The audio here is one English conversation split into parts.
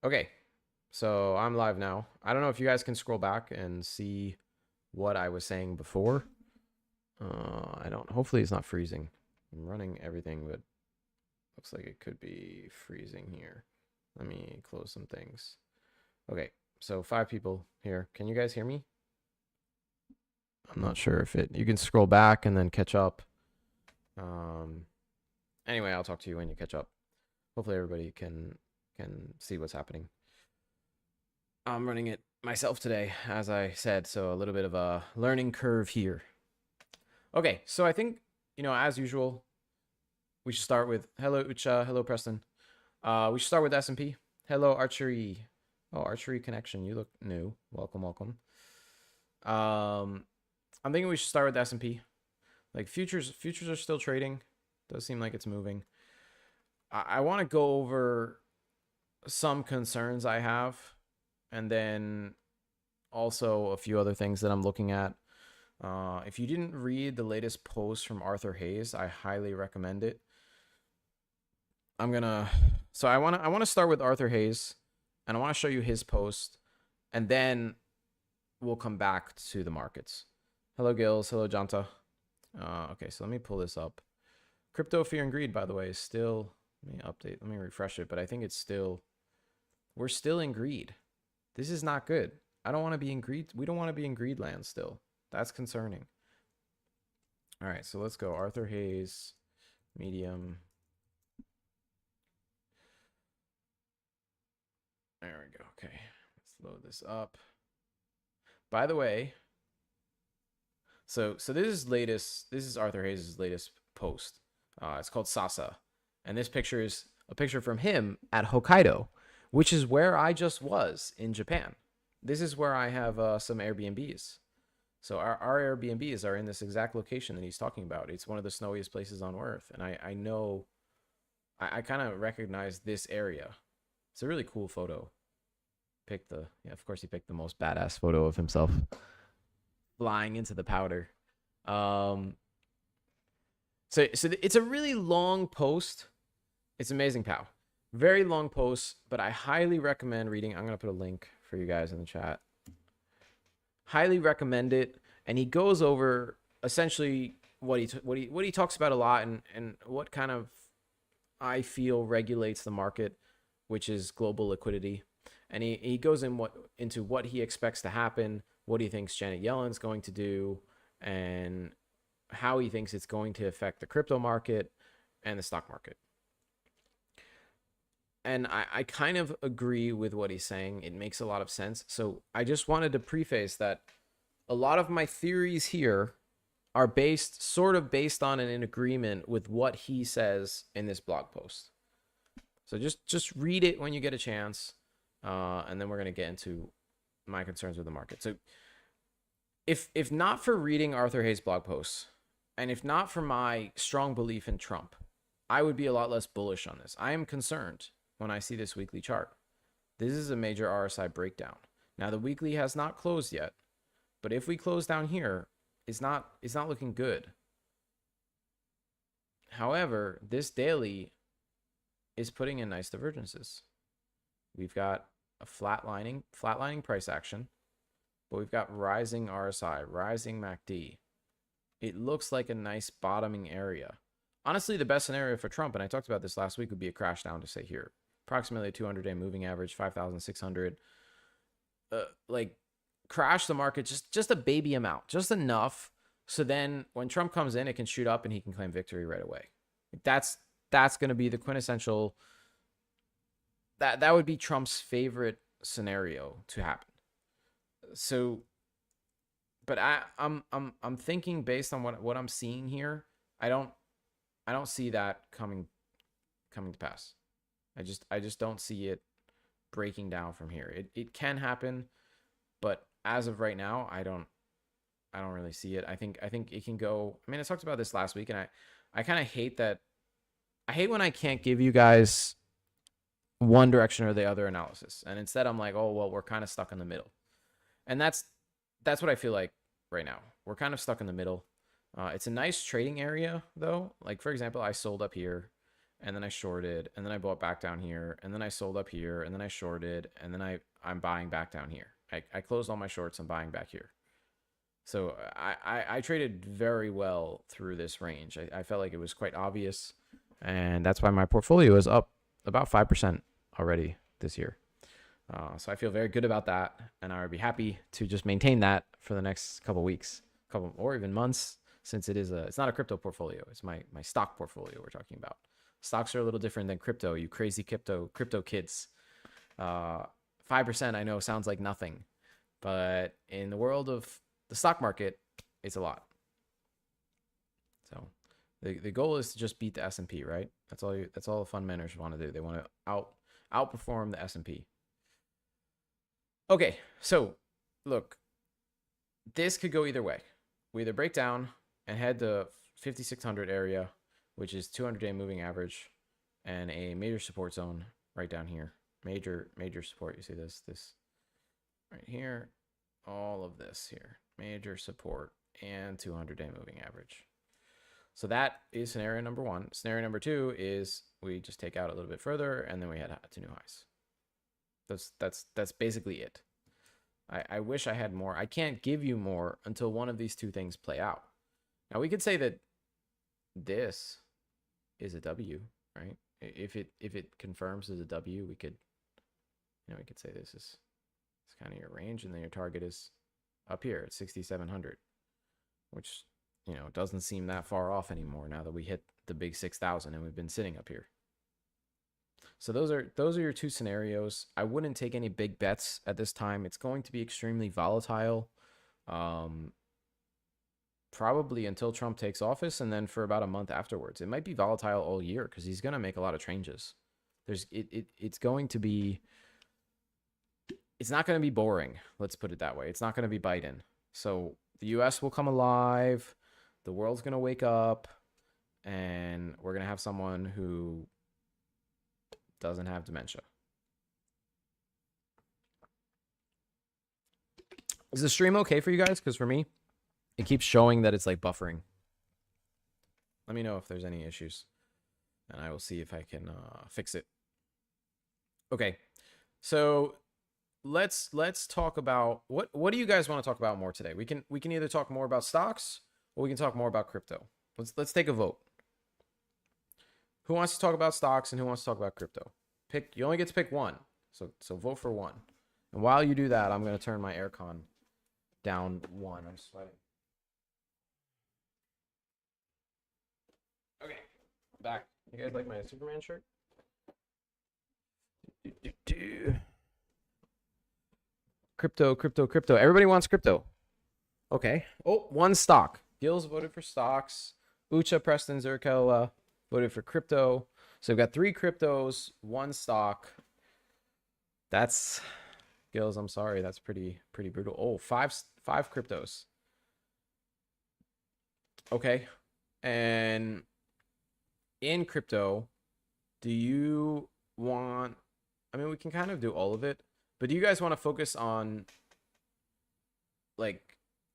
Okay, so I'm live now. I don't know if you guys can scroll back and see what I was saying before. I don't. Hopefully, it's not freezing. I'm running everything, but looks like it could be freezing here. Let me close some things. Okay, so 5 people here. Can you guys hear me? I'm not sure if it. You can scroll back and then catch up. Anyway, I'll talk to you when you catch up. Hopefully, everybody can see what's happening. I'm running it myself today, as I said, so a little bit of a learning curve here. Okay, so I think, as usual, we should start with hello Ucha, hello Preston. We should start with S&P. Hello Archery. Oh, Archery Connection, you look new. Welcome, welcome. I'm thinking we should start with S&P. Like futures are still trading. Does seem like it's moving. I want to go over some concerns I have, and then also a few other things that I'm looking at. If you didn't read the latest post from Arthur Hayes, I highly recommend it. I want to start with Arthur Hayes, and I want to show you his post, and then we'll come back to the markets. Hello Gills, hello Janta. Okay, so let me pull this up. Crypto Fear and Greed, by the way, is still, let me refresh it, but I think it's still, we're still in greed. This is not good. I don't want to be in greed. We don't want to be in greed land still. That's concerning. All right, so let's go. Arthur Hayes, medium. There we go. Okay, let's load this up. By the way, so this is Arthur Hayes' latest post. It's called Sasa, and this picture is a picture from him at Hokkaido, which is where I just was in Japan. This is where I have some Airbnbs. So our Airbnbs are in this exact location that he's talking about. It's one of the snowiest places on Earth, and I know, I kind of recognize this area. It's a really cool photo. Of course he picked the most badass photo of himself flying into the powder. So it's a really long post. It's amazing, pal. Very long post, but I highly recommend reading. I'm gonna put a link for you guys in the chat. Highly recommend it, and he goes over essentially what he talks about a lot, and what kind of I feel regulates the market, which is global liquidity. And he goes into what he expects to happen, what he thinks Janet Yellen's going to do, and how he thinks it's going to affect the crypto market and the stock market. And I kind of agree with what he's saying. It makes a lot of sense. So I just wanted to preface that a lot of my theories here are sort of based on and in agreement with what he says in this blog post. So just read it when you get a chance, and then we're going to get into my concerns with the market. So if not for reading Arthur Hayes' blog posts, and if not for my strong belief in Trump, I would be a lot less bullish on this. I am concerned when I see this weekly chart. This is a major RSI breakdown. Now the weekly has not closed yet, but if we close down here, it's not looking good. However, this daily is putting in nice divergences. We've got a flatlining price action, but we've got rising RSI, rising MACD. It looks like a nice bottoming area. Honestly, the best scenario for Trump, and I talked about this last week, would be a crash down to say here. Approximately a 200-day moving average, 5,600. Like crash the market just a baby amount, just enough. So then when Trump comes in, it can shoot up and he can claim victory right away. That's going to be the quintessential. That would be Trump's favorite scenario to happen. So, but I'm thinking based on what I'm seeing here, I don't see that coming to pass. I just don't see it breaking down from here. It can happen, but as of right now, I don't really see it. I think it can go. I mean, I talked about this last week, and I kind of hate that. I hate when I can't give you guys one direction or the other analysis, and instead I'm like, oh well, we're kind of stuck in the middle, and that's what I feel like right now. We're kind of stuck in the middle. It's a nice trading area though. Like for example, I sold up here, and then I shorted, and then I bought back down here, and then I sold up here, and then I shorted, and then I'm buying back down here. I closed all my shorts. I'm buying back here. So I traded very well through this range. I felt like it was quite obvious, and that's why my portfolio is up about 5% already this year. So I feel very good about that, and I would be happy to just maintain that for the next couple weeks, or even months, since it's not a crypto portfolio. It's my stock portfolio we're talking about. Stocks are a little different than crypto, you crazy crypto kids. 5% I know sounds like nothing, but in the world of the stock market, it's a lot. So the goal is to just beat the S&P, right? That's all the fund managers want to do. They want to outperform the S&P. Okay, so look, this could go either way. We either break down and head to 5600 area, which is 200-day moving average, and a major support zone right down here. Major support. You see this right here, all of this here, major support and 200-day moving average. So that is scenario number one. Scenario number two is we just take out a little bit further, and then we head to new highs. That's basically it. I wish I had more. I can't give you more until one of these two things play out. Now we could say that this is a W, right? If it confirms as a W, we could say this is kind of your range, and then your target is up here at 6,700, which doesn't seem that far off anymore now that we hit the big 6,000 and we've been sitting up here. So those are your two scenarios. I wouldn't take any big bets at this time. It's going to be extremely volatile, probably until Trump takes office, and then for about a month afterwards. It might be volatile all year because he's going to make a lot of changes. It's going to be. It's not going to be boring. Let's put it that way. It's not going to be Biden. So the U.S. will come alive. The world's going to wake up, and we're going to have someone who doesn't have dementia. Is the stream okay for you guys? Because for me, it keeps showing that it's like buffering. Let me know if there's any issues, and I will see if I can fix it. Okay, so let's talk about what do you guys want to talk about more today? We can either talk more about stocks or we can talk more about crypto. Let's take a vote. Who wants to talk about stocks and who wants to talk about crypto? You only get to pick one. So vote for one. And while you do that, I'm going to turn my aircon down one. I'm sweating. Okay, back. You guys like my Superman shirt? Crypto. Everybody wants crypto. Okay. Oh, one stock. Gills voted for stocks. Ucha, Preston, Zerkella voted for crypto. So we've got 3 cryptos, 1 stock. That's Gills. I'm sorry. That's pretty brutal. Oh, five cryptos. Okay. And in crypto, do you want? I mean, we can kind of do all of it, but do you guys want to focus on like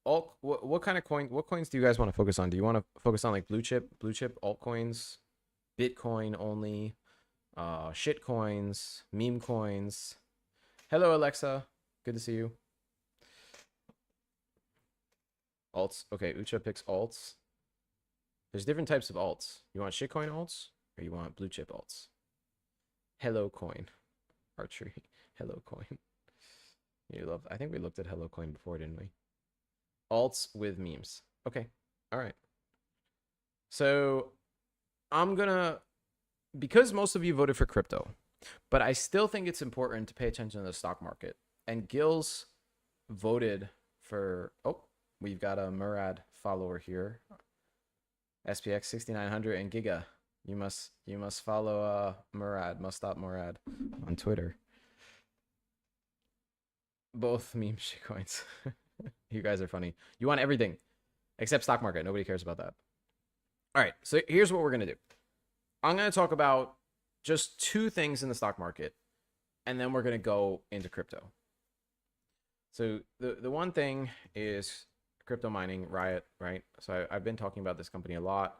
what kind of coin? What coins do you guys want to focus on? Do you want to focus on like blue chip altcoins, Bitcoin only, shit coins, meme coins? Hello, Alexa. Good to see you. Alts. Okay, Ucha picks alts. There's different types of alts. You want shitcoin alts or you want blue chip alts? Hello coin. Archery. Hello coin. I think we looked at Hello coin before, didn't we? Alts with memes. Okay. All right. So I'm gonna, because most of you voted for crypto, but I still think it's important to pay attention to the stock market. And Gills voted for, we've got a Murad follower here. SPX500 and Giga. You must follow Murad, must stop Murad on Twitter. Both meme shitcoins. You guys are funny. You want everything except stock market. Nobody cares about that. All right, so here's what we're gonna do. I'm gonna talk about just 2 things in the stock market, and then we're gonna go into crypto. So the one thing is crypto mining, Riot, right? So I've been talking about this company a lot.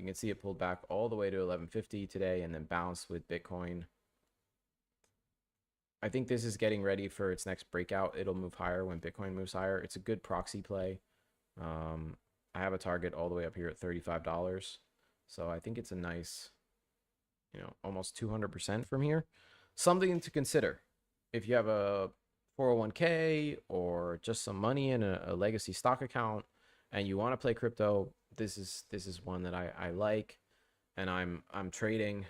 You can see it pulled back all the way to 1150 today and then bounced with Bitcoin. I think this is getting ready for its next breakout. It'll move higher when Bitcoin moves higher. It's a good proxy play. I have a target all the way up here at $35. So I think it's a nice, almost 200% from here. Something to consider. If you have a 401k or just some money in a legacy stock account and you want to play crypto, this is one that I like, and I'm trading.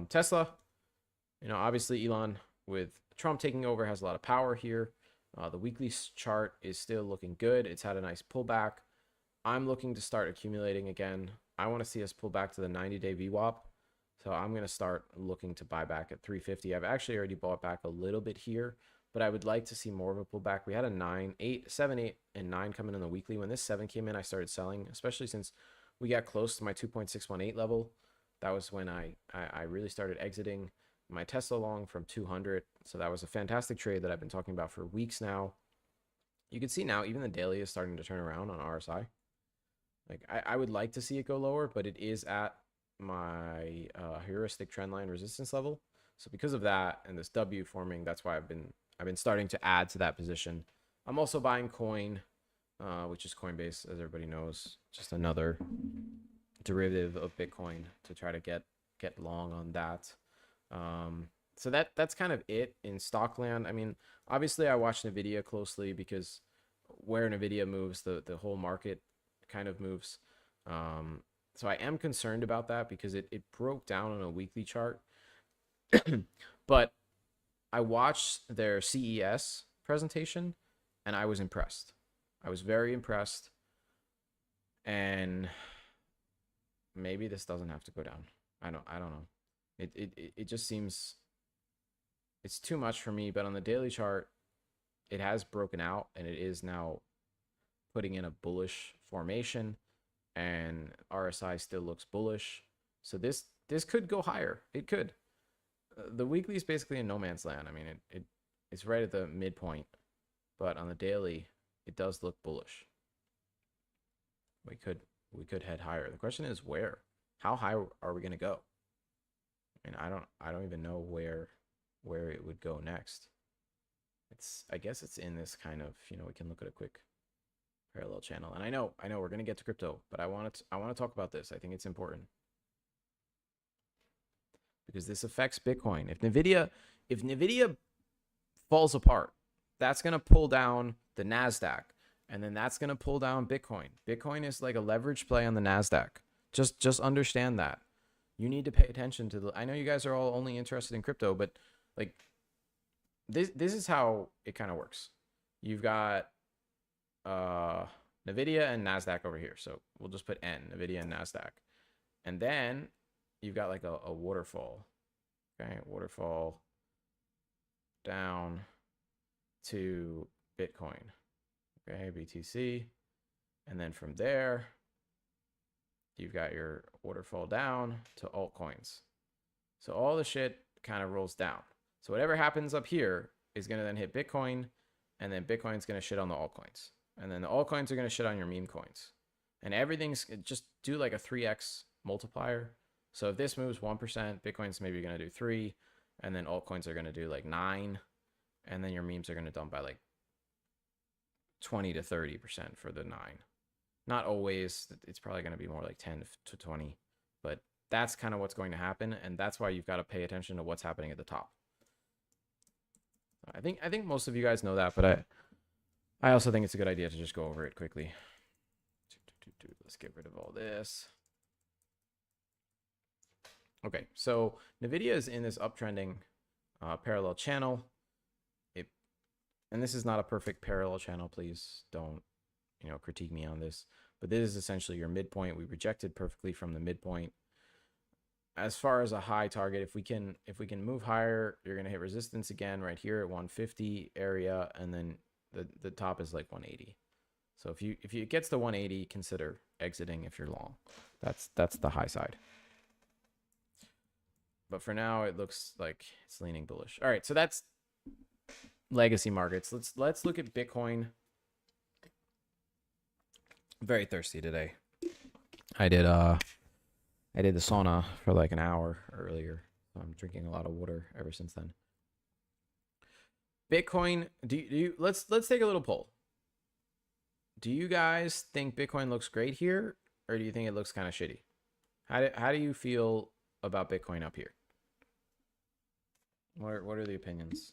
Tesla, obviously Elon with Trump taking over has a lot of power here. The weekly chart is still looking good. It's had a nice pullback. I'm looking to start accumulating again. I want to see us pull back to the 90-day VWAP. So I'm going to start looking to buy back at 350. I've actually already bought back a little bit here, but I would like to see more of a pullback. We had a 9, 8, 7, 8, and 9 coming in the weekly. When this 7 came in, I started selling, especially since we got close to my 2.618 level. That was when I really started exiting my Tesla long from 200. So that was a fantastic trade that I've been talking about for weeks now. You can see now even the daily is starting to turn around on RSI. Like I would like to see it go lower, but it is at my heuristic trendline resistance level. So because of that and this W forming, that's why I've been starting to add to that position. I'm also buying coin, which is Coinbase, as everybody knows, just another derivative of Bitcoin to try to get long on that. So that's kind of it in stock land. I mean, obviously I watch Nvidia closely because where Nvidia moves, the whole market kind of moves. So I am concerned about that because it broke down on a weekly chart. But I watched their CES presentation and I was impressed. I was very impressed. And maybe this doesn't have to go down. I don't know. It just seems it's too much for me, but on the daily chart, it has broken out and it is now putting in a bullish formation, and RSI still looks bullish. So this could go higher. It could. The weekly is basically in no man's land. I mean, it's right at the midpoint, but on the daily, it does look bullish. We could head higher. The question is where? How high are we going to go? I mean, I don't even know where it would go next. I guess it's in this kind of, we can look at a quick parallel channel. And I know we're going to get to crypto, but I want to talk about this. I think it's important because this affects Bitcoin. If Nvidia falls apart, that's going to pull down the NASDAQ, and then that's going to pull down Bitcoin. Bitcoin is like a leverage play on the NASDAQ. Just understand that. You need to pay attention to I know you guys are all only interested in crypto, but like this is how it kind of works. You've got Nvidia and NASDAQ over here. So we'll just put N, Nvidia and NASDAQ. And then you've got like a waterfall. Okay, waterfall down to Bitcoin. Okay, BTC. And then from there, you've got your waterfall down to altcoins. So all the shit kind of rolls down. So whatever happens up here is going to then hit Bitcoin, and then Bitcoin's going to shit on the altcoins. And then the altcoins are going to shit on your meme coins. And everything's just do like a 3x multiplier. So if this moves 1%, Bitcoin's maybe going to do 3, and then altcoins are going to do like 9, and then your memes are going to dump by like 20 to 30% for the 9. Not always. It's probably going to be more like 10 to 20, but that's kind of what's going to happen, and that's why you've got to pay attention to what's happening at the top. I think most of you guys know that, but I also think it's a good idea to just go over it quickly. Let's get rid of all this. Okay, so Nvidia is in this uptrending parallel channel. And this is not a perfect parallel channel. Please don't, critique me on this. But this is essentially your midpoint. We rejected perfectly from the midpoint. As far as a high target, if we can move higher, you're gonna hit resistance again right here at 150 area, and then the top is like 180. So if it gets to 180, consider exiting if you're long. That's the high side. But for now, it looks like it's leaning bullish. All right, so that's legacy markets. Let's look at Bitcoin. I'm very thirsty today. I did I did the sauna for like an hour earlier. So I'm drinking a lot of water ever since then. Bitcoin, do you let's take a little poll. Do you guys think Bitcoin looks great here, or do you think it looks kind of shitty? How do you feel about Bitcoin up here? What are the opinions?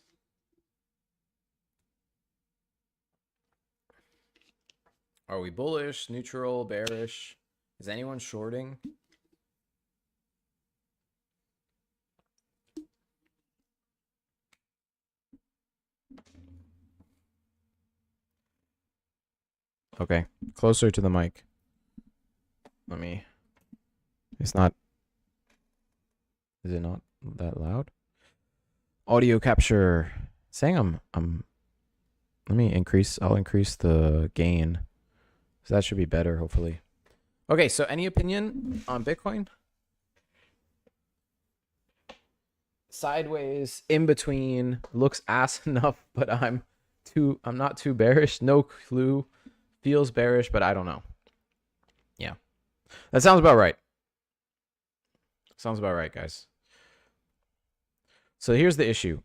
Are we bullish, neutral, bearish? Is anyone shorting? Okay, closer to the mic. Let me. It's not. Is it not that loud? Audio capture. Saying I'm. Let me increase. I'll increase the gain. So that should be better, hopefully. Okay, so any opinion on Bitcoin? Sideways, in between, looks ass enough, but I'm not too bearish. No clue. Feels bearish, but I don't know. Yeah. That sounds about right. Sounds about right, guys. So here's the issue.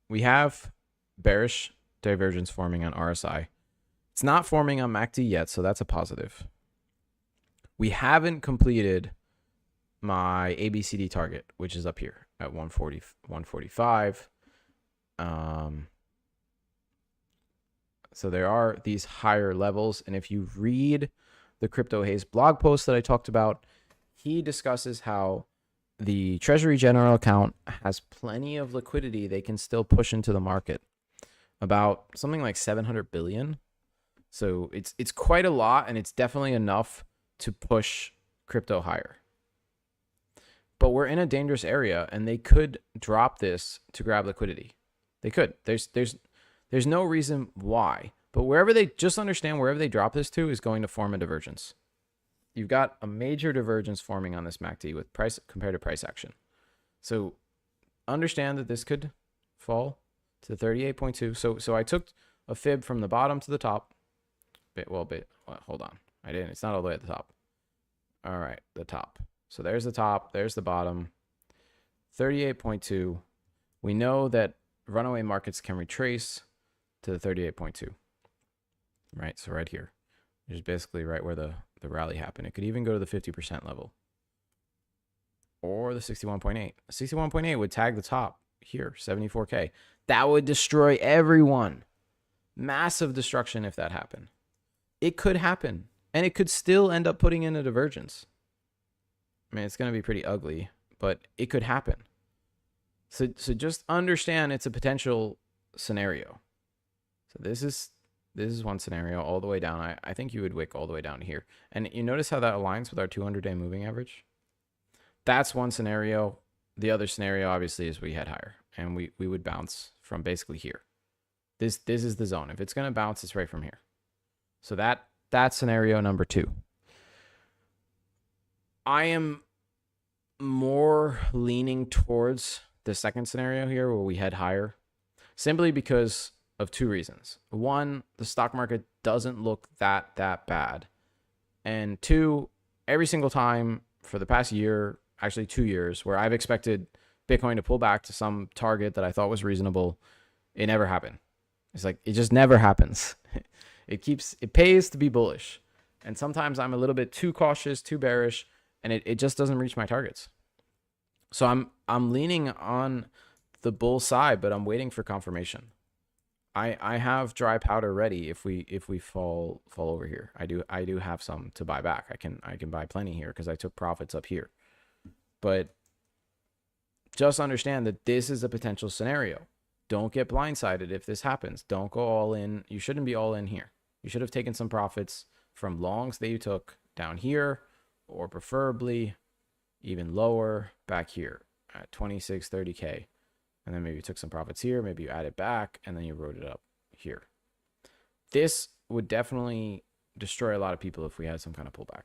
We have bearish divergence forming on RSI. It's not forming on MACD yet, so that's a positive. We haven't completed my ABCD target, which is up here at 140, 145. So there are these higher levels. And if you read the Crypto Haze blog post that I talked about, he discusses how the Treasury General account has plenty of liquidity they can still push into the market. About something like 700 billion. So it's quite a lot, and it's definitely enough to push crypto higher. But we're in a dangerous area, and they could drop this to grab liquidity. They could. There's no reason why. But wherever they, just understand, wherever they drop this to is going to form a divergence. You've got a major divergence forming on this MACD with price compared to price action. So understand that this could fall to 38.2. So I took a fib from the bottom to the top. Hold on. I didn't. It's not all the way at the top. All right, the top. So there's the top. There's the bottom. 38.2. We know that runaway markets can retrace to the 38.2. Right, so right here. Which is basically right where the rally happened. It could even go to the 50% level. Or the 61.8. 61.8 would tag the top here, 74K. That would destroy everyone. Massive destruction if that happened. It could happen. And it could still end up putting in a divergence. I mean, it's going to be pretty ugly, but it could happen. So just understand it's a potential scenario. So this is one scenario all the way down. I think you would wick all the way down to here. And you notice how that aligns with our 200-day moving average? That's one scenario. The other scenario, obviously, is we head higher. And we would bounce from basically here. This is the zone. If it's going to bounce, it's right from here. So that's scenario number 2. I am more leaning towards the second scenario here where we head higher. Simply because of 2 reasons. 1, the stock market doesn't look that bad. And 2, every single time for the past year, actually 2 years, where I've expected Bitcoin to pull back to some target that I thought was reasonable, it never happened. It's like, it just never happens. It pays to be bullish. And sometimes I'm a little bit too cautious, too bearish, and it just doesn't reach my targets. So I'm leaning on the bull side, but I'm waiting for confirmation. I have dry powder ready if we fall over here. I do have some to buy back. I can buy plenty here because I took profits up here. But just understand that this is a potential scenario. Don't get blindsided if this happens. Don't go all in. You shouldn't be all in here. You should have taken some profits from longs that you took down here, or preferably even lower back here at 26, 30K. And then maybe you took some profits here. Maybe you added back and then you wrote it up here. This would definitely destroy a lot of people if we had some kind of pullback.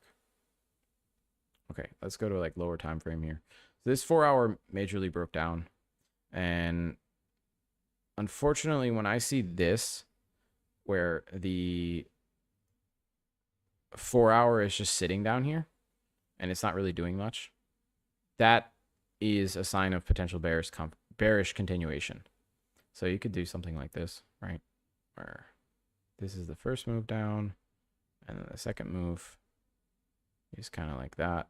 Okay, let's go to like lower time frame here. So this 4-hour majorly broke down. And unfortunately, when I see this, where the 4-hour is just sitting down here and it's not really doing much, that is a sign of potential bearish continuation. So you could do something like this, right? Where this is the first move down, and then the second move is kind of like that.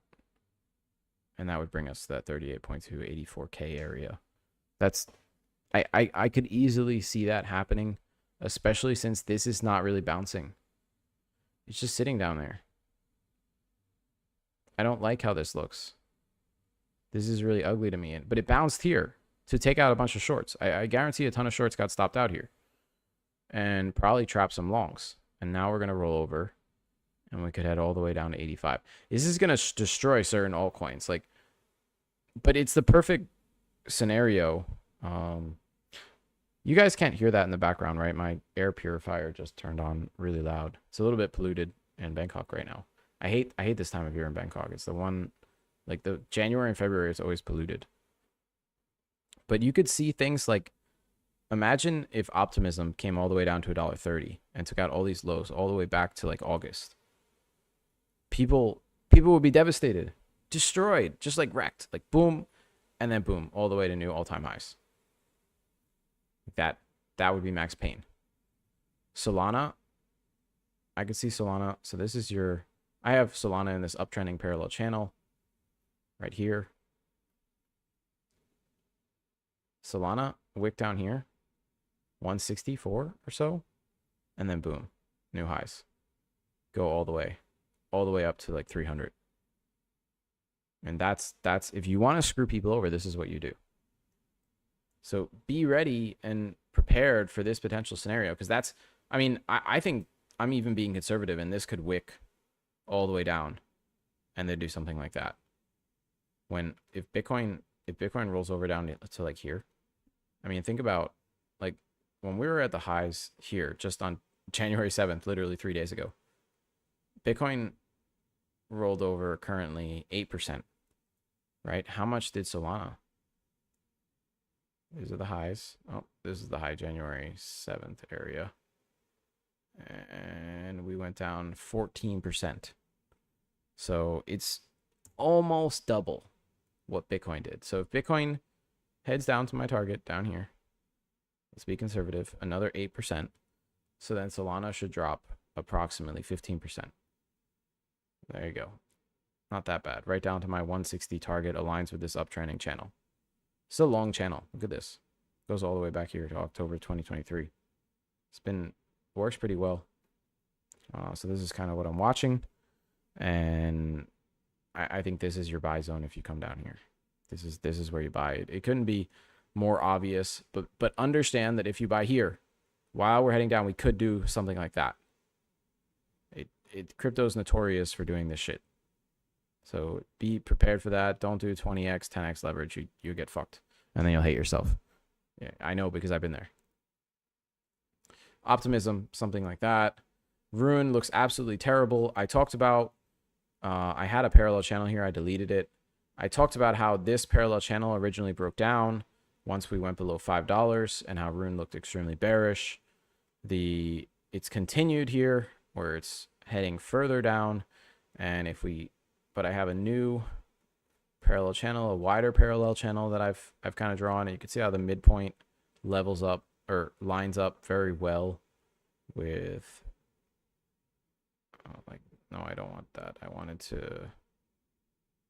And that would bring us to that 38.284K area. That's I could easily see that happening, especially since this is not really bouncing. It's just sitting down there. I don't like how this looks. This is really ugly to me. But it bounced here to take out a bunch of shorts. I guarantee a ton of shorts got stopped out here. And probably trapped some longs. And now we're going to roll over. And we could head all the way down to 85. This is going to destroy certain altcoins. Like, but it's the perfect scenario. You guys can't hear that in the background, right? My air purifier just turned on really loud. It's a little bit polluted in Bangkok right now. I hate this time of year in Bangkok. It's the one, like the January and February is always polluted. But you could see things like, imagine if optimism came all the way down to $1.30 and took out all these lows all the way back to like August. People would be devastated, destroyed, just like wrecked, like boom, and then boom, all the way to new all-time highs. That would be max pain. Solana, I could see Solana. So this is I have Solana in this uptrending parallel channel right here. Solana, wick down here, 164 or so, and then boom, new highs. Go all the way up to like 300. And that's if you want to screw people over, this is what you do. So be ready and prepared for this potential scenario, because that's, I mean, I think I'm even being conservative, and this could wick all the way down and then do something like that. If Bitcoin rolls over down to like here, I mean, think about like when we were at the highs here just on January 7th, literally 3 days ago, Bitcoin rolled over currently 8%, right? How much did Solana? These are the highs. Oh, this is the high January 7th area. And we went down 14%. So it's almost double what Bitcoin did. So if Bitcoin heads down to my target down here, let's be conservative, another 8%. So then Solana should drop approximately 15%. There you go. Not that bad. Right down to my 160 target, aligns with this uptrending channel. It's a long channel. Look at this. Goes all the way back here to October 2023. Works pretty well. So this is kind of what I'm watching. And I think this is your buy zone if you come down here. This is where you buy it. It couldn't be more obvious, but understand that if you buy here, while we're heading down, we could do something like that. Crypto is notorious for doing this shit. So be prepared for that. Don't do 20x, 10x leverage. You get fucked. And then you'll hate yourself. Yeah, I know, because I've been there. Optimism, something like that. Rune looks absolutely terrible. I talked about, I had a parallel channel here. I deleted it. I talked about how this parallel channel originally broke down once we went below $5 and how Rune looked extremely bearish. It's continued here where it's heading further down. And but I have a new parallel channel, a wider parallel channel that I've kind of drawn. And you can see how the midpoint levels up or lines up very well with, no, I don't want that. I wanted to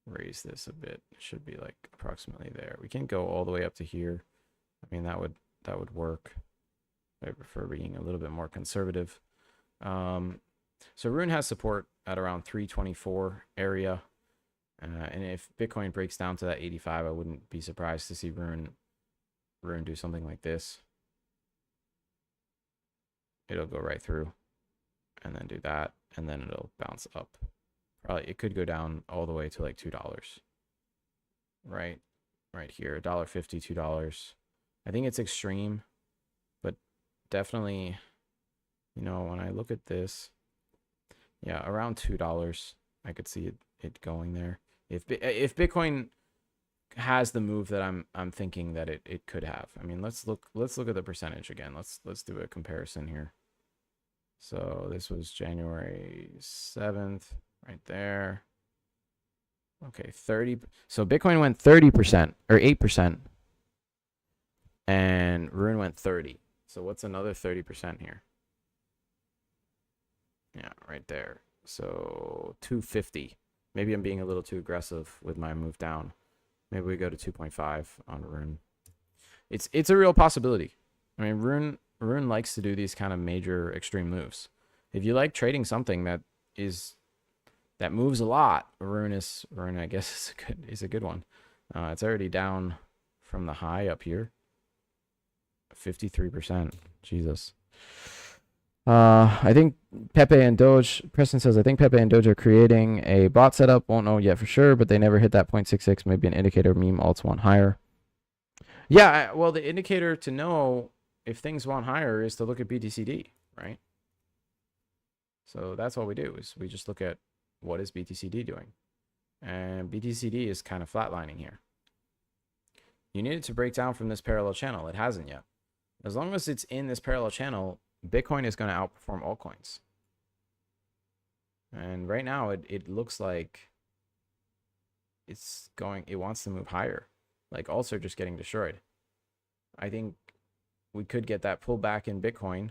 raise this a bit. It should be like approximately there. We can go all the way up to here. I mean, that would work. I prefer being a little bit more conservative. So Rune has support at around 324 area. And if Bitcoin breaks down to that 85, I wouldn't be surprised to see Rune do something like this. It'll go right through and then do that. And then it'll bounce up. Probably it could go down all the way to like $2. Right here, $1.50, $2. I think it's extreme, but definitely, when I look at this, yeah, around $2, I could see it going there. If Bitcoin has the move that I'm thinking that it could have. I mean, let's look at the percentage again. Let's do a comparison here. So this was January 7th, right there. Okay, 30. So Bitcoin went 30% or 8%, and Rune went 30. So what's another 30% here? Yeah, right there. So 250. Maybe I'm being a little too aggressive with my move down. Maybe we go to 2.5 on Rune. It's a real possibility. I mean, Rune likes to do these kind of major extreme moves. If you like trading something that moves a lot, Rune I guess is a good one. It's already down from the high up here. 53%. Jesus. I think Pepe and Doge, Preston says, I think Pepe and Doge are creating a bot setup. Won't know yet for sure, but they never hit that 0.66. Maybe an indicator meme alts want higher. Yeah, well, the indicator to know if things want higher is to look at BTCD, right? So that's all we do, is we just look at what is BTCD doing. And BTCD is kind of flatlining here. You need it to break down from this parallel channel. It hasn't yet. As long as it's in this parallel channel, Bitcoin is going to outperform altcoins. And right now it looks like it wants to move higher. Like alts are just getting destroyed. I think we could get that pullback in Bitcoin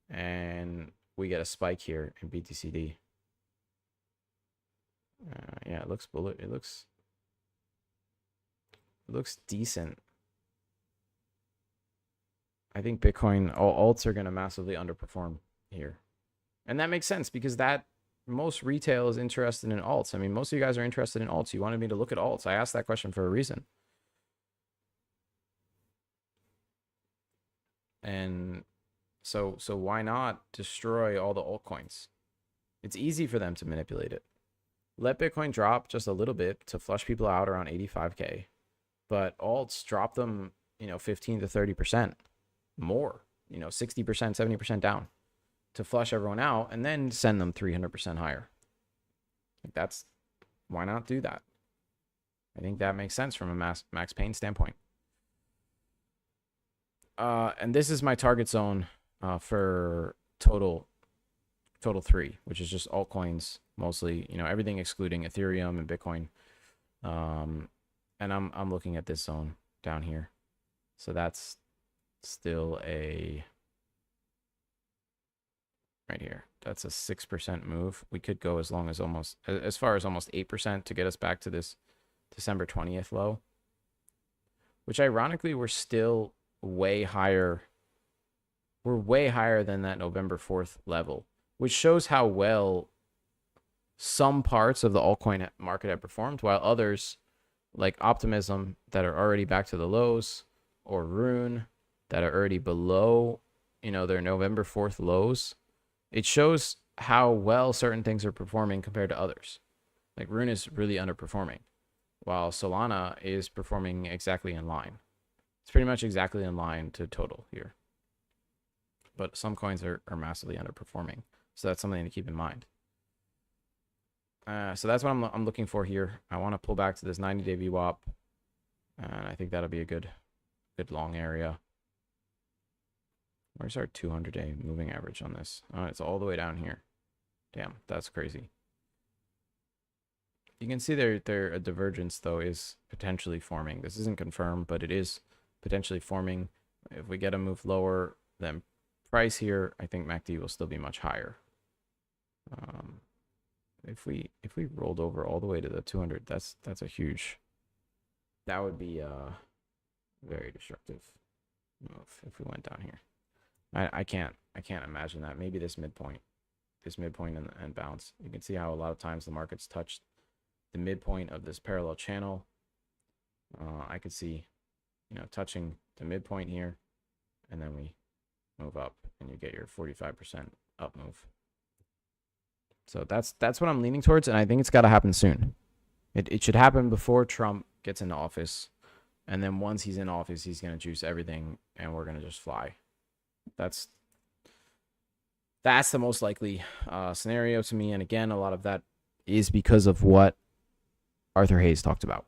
and we get a spike here in BTCD. Yeah, it looks bullet. It looks decent. I think Bitcoin, all alts are going to massively underperform here. And that makes sense because most retail is interested in alts. I mean, most of you guys are interested in alts. You wanted me to look at alts. I asked that question for a reason. And so why not destroy all the altcoins? It's easy for them to manipulate it. Let Bitcoin drop just a little bit to flush people out around 85K. But alts, drop them, 15 to 30% more, 60%, 70% down to flush everyone out, and then send them 300% higher. Like why not do that? I think that makes sense from a Max Payne standpoint. And this is my target zone for total 3, which is just altcoins mostly, everything excluding Ethereum and Bitcoin. And I'm looking at this zone down here. So that's still right here. That's a 6% move. We could go as far as almost 8% to get us back to this December 20th low, which ironically we're still way higher. We're way higher than that November 4th level, which shows how well some parts of the altcoin market have performed, while others, like Optimism, that are already back to the lows, or Rune, that are already below, their November 4th lows. It shows how well certain things are performing compared to others. Like Rune is really underperforming, while Solana is performing exactly in line. It's pretty much exactly in line to total here. But some coins are massively underperforming. So that's something to keep in mind. So that's what I'm looking for here. I want to pull back to this 90-day VWAP. And I think that'll be a good long area. Where's our 200-day moving average on this? Oh, it's all the way down here. Damn, that's crazy. You can see a divergence, though, is potentially forming. This isn't confirmed, but it is potentially forming. If we get a move lower than price here, I think MACD will still be much higher. If we rolled over all the way to the 200, that's a huge. That would be a very destructive move if we went down here. I can't imagine that. Maybe this midpoint and bounce. You can see how a lot of times the market's touched the midpoint of this parallel channel. I could see, touching the midpoint here, and then we move up, and you get your 45% up move. So that's what I'm leaning towards, and I think it's got to happen soon. It should happen before Trump gets into office, and then once he's in office, he's going to juice everything, and we're going to just fly. That's the most likely scenario to me, and again, a lot of that is because of what Arthur Hayes talked about.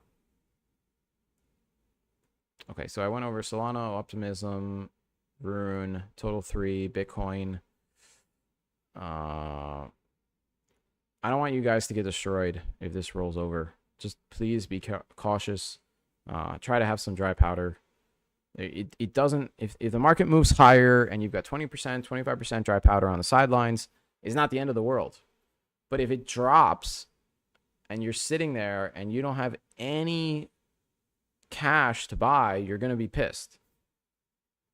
Okay, so I went over Solana, Optimism, Rune, Total 3, Bitcoin, I don't want you guys to get destroyed if this rolls over. Just please be cautious. Try to have some dry powder. It doesn't, if the market moves higher and you've got 20%, 25% dry powder on the sidelines, it's not the end of the world. But if it drops and you're sitting there and you don't have any cash to buy, you're going to be pissed.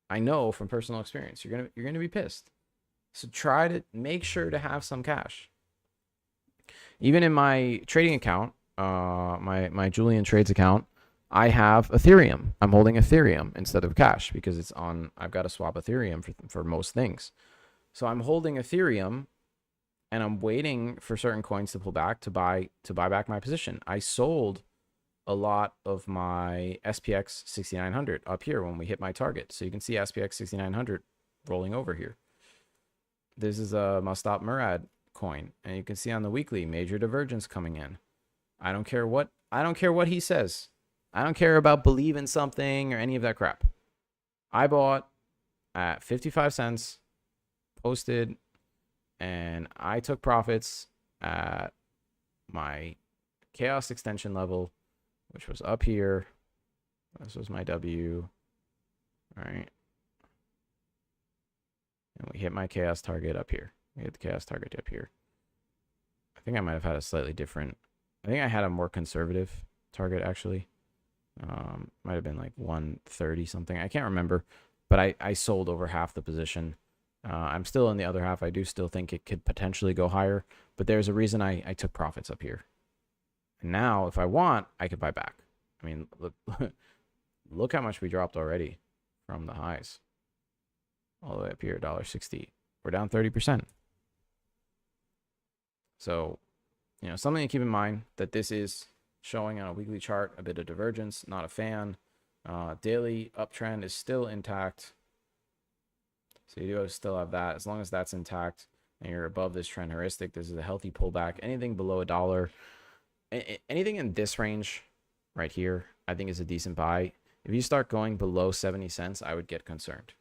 I know from personal experience, you're going to be pissed. So try to make sure to have some cash. Even in my trading account, my Julian Trades account, I have Ethereum. I'm holding Ethereum instead of cash because it's on. I've got to swap Ethereum for most things. So I'm holding Ethereum, and I'm waiting for certain coins to pull back to buy back my position. I sold a lot of my SPX600 up here when we hit my target. So you can see SPX600 rolling over here. This is a Mustap Murad coin, and you can see on the weekly major divergence coming in. I don't care what he says. I don't care about believe in something or any of that crap. I bought at 55 cents, posted, and I took profits at my chaos extension level, which was up here. This was my W. All right. And we hit my chaos target up here. We hit the chaos target up here. I think I might have had a slightly different. I think I had a more conservative target actually. Might have been like 130 something. I can't remember, but I sold over half the position. I'm still in the other half. I do still think it could potentially go higher, but there's a reason I took profits up here. And now if I want, I could buy back. I mean, look how much we dropped already from the highs. All the way up here, $1.60. We're down 30%. So, something to keep in mind that this is showing on a weekly chart a bit of divergence. Not a fan. Daily uptrend is still intact. So you do still have that. As long as that's intact and you're above this trend heuristic, this is a healthy pullback. Anything below $1, anything in this range right here, I think is a decent buy. If you start going below 70 cents, I would get concerned.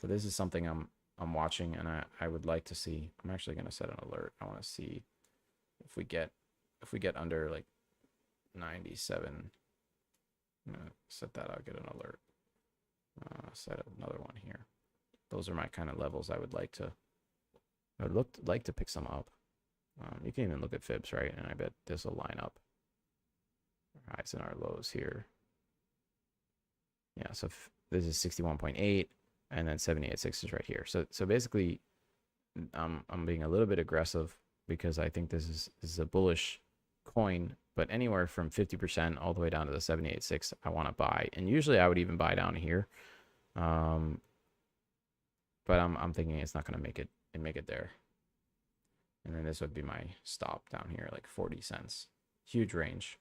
So this is something I'm watching, and I would like to see. I'm actually going to set an alert. I want to see if we get under like 97. I'm going to set that. I'll get an alert. Set another one here. Those are my kind of levels I would like to. I would like to pick some up. You can even look at fibs, right? And I bet this will line up. Our highs and our lows here. Yeah. So this is 61.8. And then 78.6 is right here. So basically, I'm being a little bit aggressive because I think this is a bullish coin. But anywhere from 50% all the way down to the 78.6, I want to buy. And usually I would even buy down here. But I'm thinking it's not going to make it there. And then this would be my stop down here, like 40 cents. Huge range.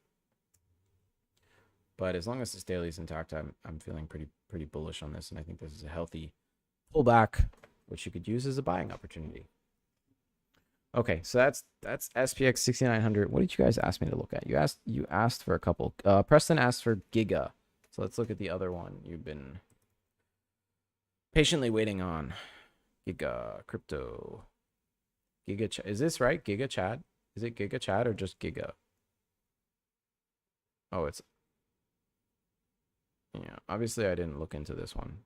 But as long as this daily is intact, I'm feeling pretty bullish on this, and I think this is a healthy pullback, which you could use as a buying opportunity. Okay, so that's SPX 6900. What did you guys ask me to look at? You asked for a couple. Preston asked for Giga. So let's look at the other one you've been patiently waiting on. Giga crypto. Giga. Is this right? Giga Chad? Is it Giga Chad or just Giga? Oh, it's. Yeah, obviously I didn't look into this one.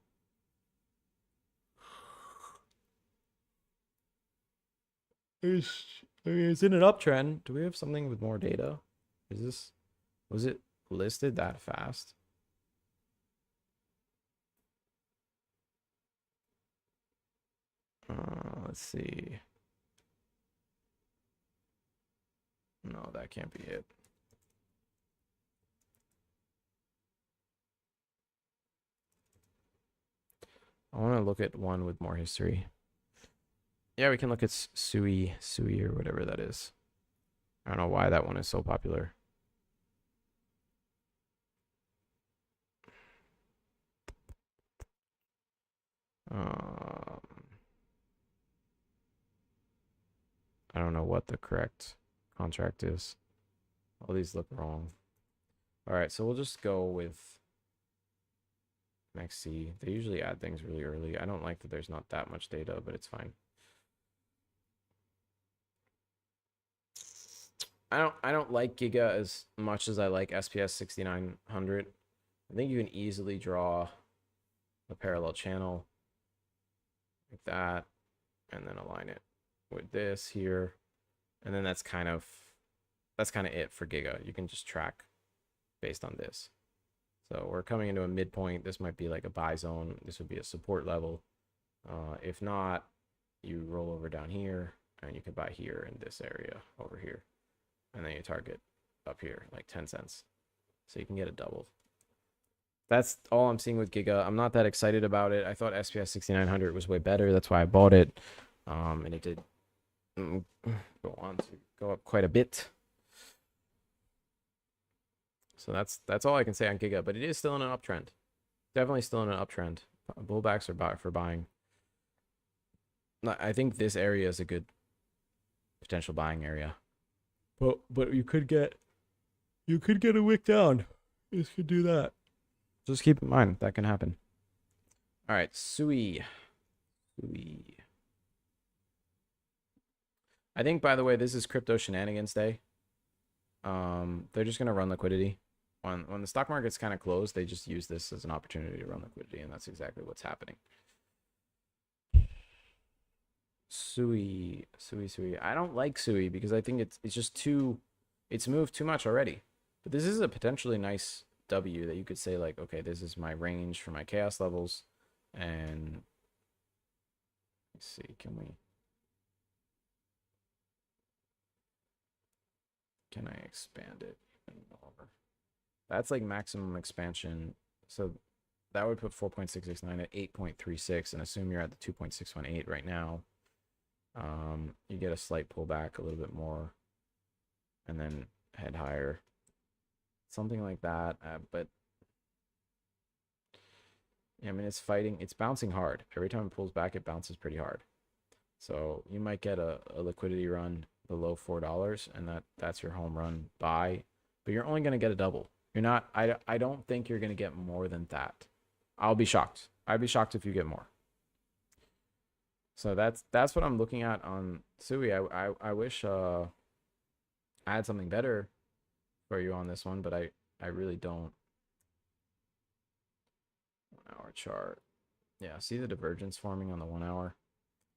It's in an uptrend. Do we have something with more data? Was it listed that fast? Let's see. No, that can't be it. I want to look at one with more history. Yeah, we can look at Sui or whatever that is. I don't know why that one is so popular. I don't know what the correct contract is. All these look wrong. All right, so we'll just go with XC. They usually add things really early. I don't like that there's not that much data, but it's fine. I don't like Giga as much as I like SPS 6900. I think you can easily draw a parallel channel like that, and then align it with this here, and then that's kind of it for Giga. You can just track based on this. So we're coming into a midpoint. This might be like a buy zone. This would be a support level. If not, you roll over down here, and you could buy here in this area over here, and then you target up here like 10 cents. So you can get a double. That's all I'm seeing with Giga. I'm not that excited about it. I thought SPS 6900 was way better. That's why I bought it. And it did go on to go up quite a bit. So that's all I can say on Giga, but it is still in an uptrend. Definitely still in an uptrend. Bullbacks are for buying. I think this area is a good potential buying area. But you could get a wick down. You could do that. Just keep in mind that can happen. All right, Sui. I think, by the way, this is crypto shenanigans day. They're just gonna run liquidity. When the stock market's kind of closed, they just use this as an opportunity to run liquidity, and that's exactly what's happening. Sui. I don't like Sui because I think it's just it's moved too much already. But this is a potentially nice W that you could say like, okay, this is my range for my chaos levels, and let's see, can I expand it even more? That's like maximum expansion. So that would put 4.669 at 8.36, and assume you're at the 2.618 right now. You get a slight pullback, a little bit more, and then head higher, something like that. But yeah, I mean, it's bouncing hard. Every time it pulls back, it bounces pretty hard. So you might get a liquidity run below $4, and that's your home run buy, but you're only going to get a double. You're not, I don't think you're going to get more than that. I'll be shocked. I'd be shocked if you get more. So that's what I'm looking at on Sui. I wish I had something better for you on this one, but I really don't. 1 hour chart. Yeah, see the divergence forming on the 1 hour?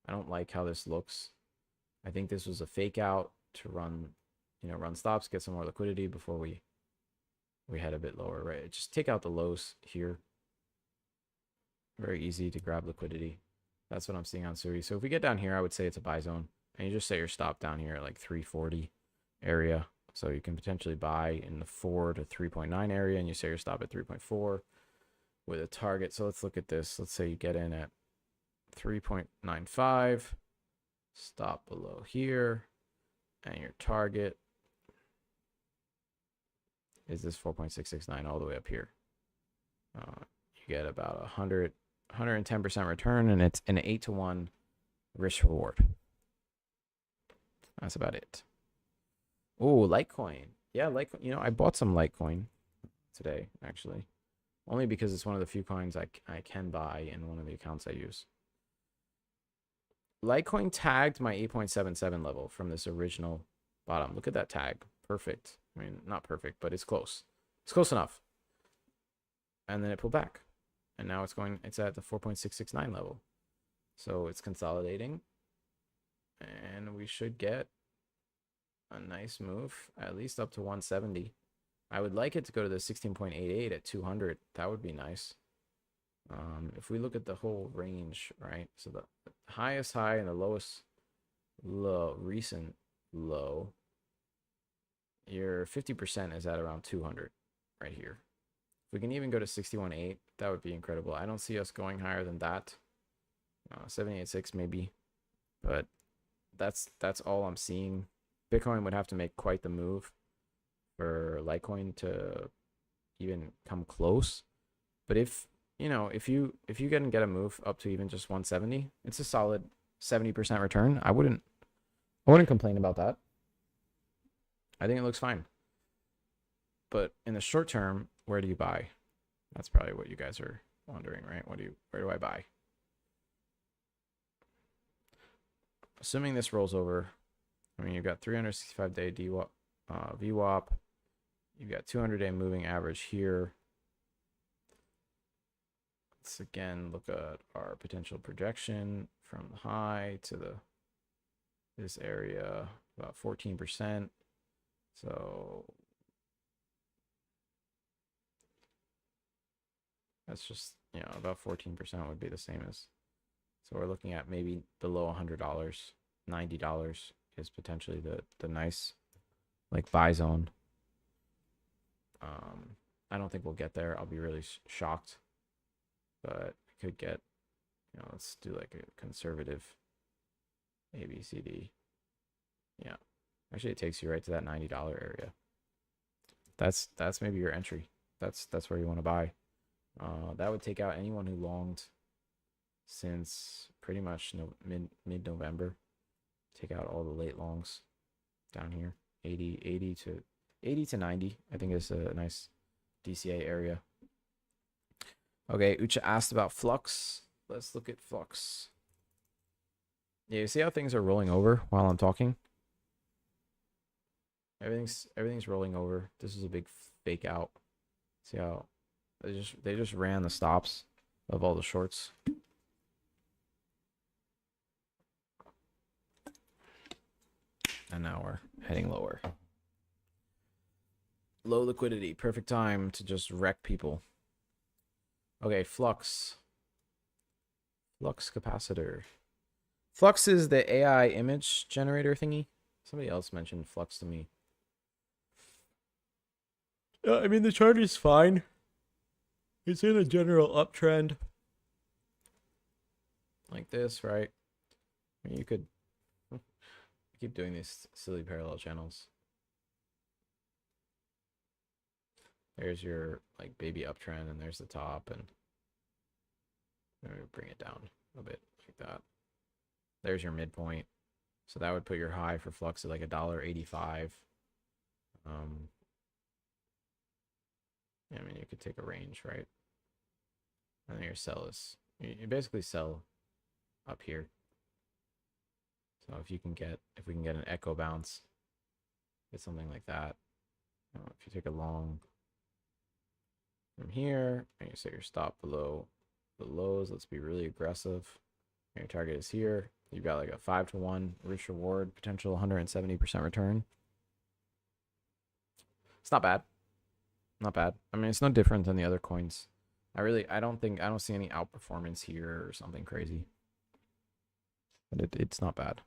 I don't like how this looks. I think this was a fake out to run stops, get some more liquidity before we head a bit lower, right? Just take out the lows here. Very easy to grab liquidity. That's what I'm seeing on Sui. So if we get down here, I would say it's a buy zone. And you just set your stop down here at like 340 area. So you can potentially buy in the 4 to 3.9 area, and you set your stop at 3.4 with a target. So let's look at this. Let's say you get in at 3.95, stop below here, and your target is this 4.669 all the way up here. You get about 110% return, and it's an 8-to-1 risk reward. That's about it. Oh, Litecoin. Yeah, Litecoin. I bought some Litecoin today, actually. Only because it's one of the few coins I can buy in one of the accounts I use. Litecoin tagged my 8.77 level from this original bottom. Look at that tag. Perfect. I mean, not perfect, but it's close. It's close enough. And then it pulled back. And now it's at the 4.669 level. So it's consolidating. And we should get a nice move, at least up to 170. I would like it to go to the 16.88 at 200. That would be nice. If we look at the whole range, right? So the highest high and the lowest low, recent low, your 50% is at around 200 right here. If we can even go to 61.8, that would be incredible. I don't see us going higher than that. 78.6 maybe, but that's all I'm seeing. Bitcoin would have to make quite the move for Litecoin to even come close. But if you can get a move up to even just 170, it's a solid 70% return. I wouldn't complain about that. I think it looks fine. But in the short term, where do you buy? That's probably what you guys are wondering, right? Where do I buy? Assuming this rolls over, I mean, you've got 365-day VWAP. You've got 200-day moving average here. Let's again look at our potential projection from the high to this area, about 14%. So that's just, about 14% would be the same as. So we're looking at maybe below $100, $90 is potentially the nice like buy zone. I don't think we'll get there. I'll be really shocked, but we could get, let's do like a conservative ABCD. Yeah, actually it takes you right to that $90 area. That's maybe your entry. That's where you want to buy. That would take out anyone who longed since pretty much mid-November. Take out all the late longs down here. 80 to 90, I think is a nice DCA area. Okay, Ucha asked about Flux. Let's look at Flux. Yeah, you see how things are rolling over while I'm talking? Everything's rolling over. This is a big fake out. See how they just ran the stops of all the shorts. And now we're heading lower. Low liquidity, perfect time to just wreck people. Okay, Flux. Flux capacitor. Flux is the AI image generator thingy. Somebody else mentioned Flux to me. I mean, the chart is fine. It's in a general uptrend. Like this, right? I mean, you could keep doing these silly parallel channels. There's your like baby uptrend, and there's the top, and maybe bring it down a bit like that. There's your midpoint. So that would put your high for Flux at like $1.85. I mean, you could take a range, right? And then your sell is, you basically sell up here. So if we can get an echo bounce, get something like that. If you take a long from here, and you set your stop below the lows, let's be really aggressive. And your target is here. You've got like a 5-to-1 risk reward, potential 170% return. It's not bad. Not bad. I mean, it's no different than the other coins. I don't see any outperformance here or something crazy. But it's not bad.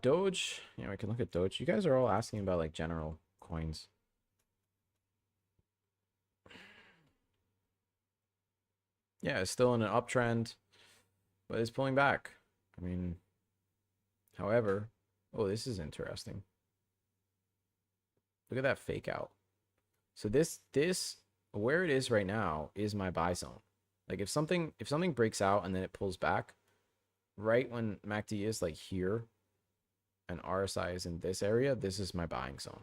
Doge, we can look at Doge. You guys are all asking about like general coins. Yeah, it's still in an uptrend, but it's pulling back. I mean, however, oh, this is interesting. Look at that fake out. So this where it is right now is my buy zone. Like if something breaks out and then it pulls back, right when MACD is like here and RSI is in this area, this is my buying zone.